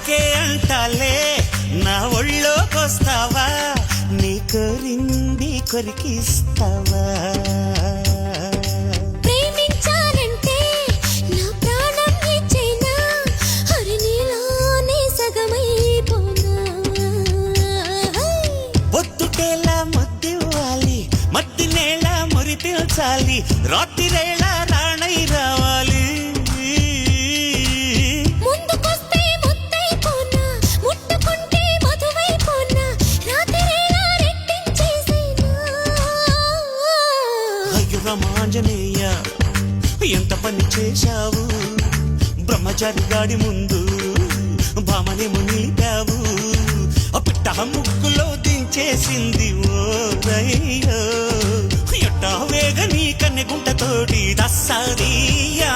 okay అంటాలే నా ఒళ్ళోకొస్తావా నీ కోరింది కొరికిస్తావా ప్రేమించాలంటే నా ప్రాణం ఇచ్చేనా హరిణిలోనే సగమైపోనా పొద్దుటేలా ముద్దివ్వాలి మద్ది నేల మురిపించాలి రాత్రిరేళ రాణై రావాలి ముందుకొస్తే ముద్దైపోనా ముట్టుకుంటే మధువైపోనా రాత్రిరేళ రెట్టించేసేనా అయ్యో రామాంజనేయ ఎంత పని చేశావు బ్రహ్మచారి గాడి ముందు భామనేమో నిలిపావు పిట్ట ముక్కులో దించేసింది ఓ రయ్యో ఎట్టా వేగ నీ కన్నె గుంటతోటి దస్సదియా